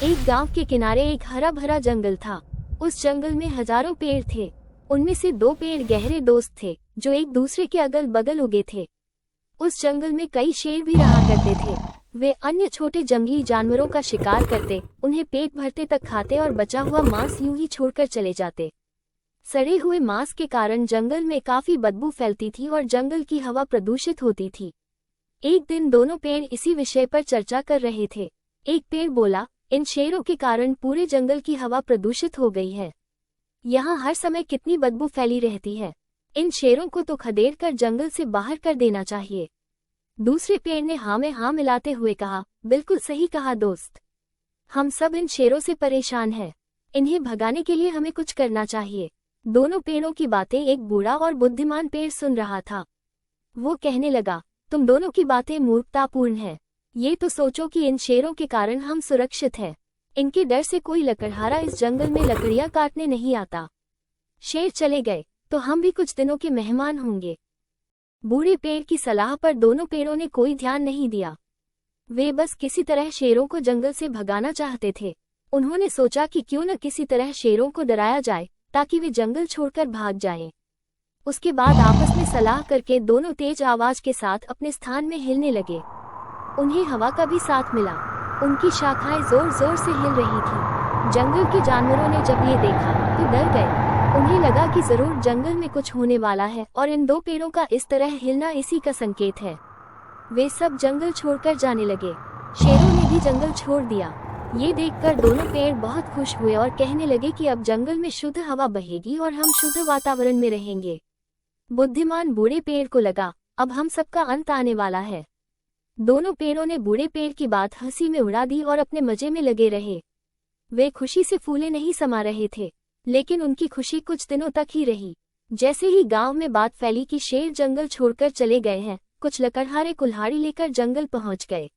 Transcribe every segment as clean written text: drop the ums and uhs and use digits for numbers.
एक गांव के किनारे एक हरा भरा जंगल था। उस जंगल में हजारों पेड़ थे। उनमें से 2 पेड़ गहरे दोस्त थे जो एक दूसरे के अगल बगल उगे थे। उस जंगल में कई शेर भी रहा करते थे। वे अन्य छोटे जंगली जानवरों का शिकार करते, उन्हें पेट भरते तक खाते और बचा हुआ मांस यूं ही छोड़कर चले जाते। सड़े हुए मांस के कारण जंगल में काफी बदबू फैलती थी और जंगल की हवा प्रदूषित होती थी। एक दिन दोनों पेड़ इसी विषय पर चर्चा कर रहे थे। एक पेड़ बोला, इन शेरों के कारण पूरे जंगल की हवा प्रदूषित हो गई है। यहाँ हर समय कितनी बदबू फैली रहती है। इन शेरों को तो खदेड़ कर जंगल से बाहर कर देना चाहिए। दूसरे पेड़ ने हाँ में हाँ मिलाते हुए कहा, बिल्कुल सही कहा दोस्त, हम सब इन शेरों से परेशान हैं। इन्हें भगाने के लिए हमें कुछ करना चाहिए। दोनों पेड़ों की बातें एक बूढ़ा और बुद्धिमान पेड़ सुन रहा था। वो कहने लगा, तुम दोनों की बातें मूर्खतापूर्ण हैं। ये तो सोचो कि इन शेरों के कारण हम सुरक्षित हैं। इनके डर से कोई लकड़हारा इस जंगल में लकड़ियां काटने नहीं आता। शेर चले गए तो हम भी कुछ दिनों के मेहमान होंगे। बूढ़े पेड़ की सलाह पर दोनों पेड़ों ने कोई ध्यान नहीं दिया। वे बस किसी तरह शेरों को जंगल से भगाना चाहते थे। उन्होंने सोचा कि क्यों न किसी तरह शेरों को डराया जाए ताकि वे जंगल छोड़कर भाग जाएं। उसके बाद आपस में सलाह करके दोनों तेज आवाज के साथ अपने स्थान में हिलने लगे। उन्हें हवा का भी साथ मिला। उनकी शाखाएं जोर जोर से हिल रही थीं। जंगल के जानवरों ने जब ये देखा तो डर गए। उन्हें लगा कि जरूर जंगल में कुछ होने वाला है और इन 2 पेड़ों का इस तरह हिलना इसी का संकेत है। वे सब जंगल छोड़कर जाने लगे। शेरों ने भी जंगल छोड़ दिया। ये देखकर दोनों पेड़ बहुत खुश हुए और कहने लगे कि अब जंगल में शुद्ध हवा बहेगी और हम शुद्ध वातावरण में रहेंगे। बुद्धिमान बूढ़े पेड़ को लगा, अब हम सबका अंत आने वाला है। दोनों पेड़ों ने बूढ़े पेड़ की बात हंसी में उड़ा दी और अपने मजे में लगे रहे। वे खुशी से फूले नहीं समा रहे थे, लेकिन उनकी खुशी कुछ दिनों तक ही रही। जैसे ही गांव में बात फैली कि शेर जंगल छोड़कर चले गए हैं, कुछ लकड़हारे कुल्हाड़ी लेकर जंगल पहुंच गए।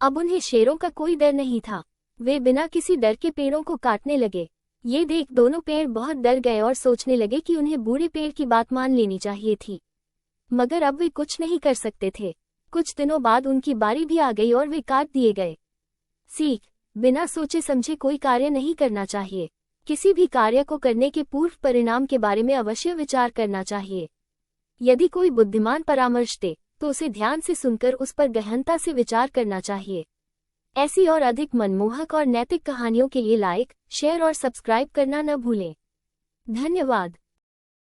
अब उन्हें शेरों का कोई डर नहीं था। वे बिना किसी डर के पेड़ों को काटने लगे। ये देख दोनों पेड़ बहुत डर गए और सोचने लगे कि उन्हें बूढ़े पेड़ की बात मान लेनी चाहिए थी, मगर अब वे कुछ नहीं कर सकते थे। कुछ दिनों बाद उनकी बारी भी आ गई और वे काट दिए गए। सीख, बिना सोचे समझे कोई कार्य नहीं करना चाहिए। किसी भी कार्य को करने के पूर्व परिणाम के बारे में अवश्य विचार करना चाहिए। यदि कोई बुद्धिमान परामर्श दे तो उसे ध्यान से सुनकर उस पर गहनता से विचार करना चाहिए। ऐसी और अधिक मनमोहक और नैतिक कहानियों के लिए लाइक, शेयर और सब्सक्राइब करना न भूलें। धन्यवाद।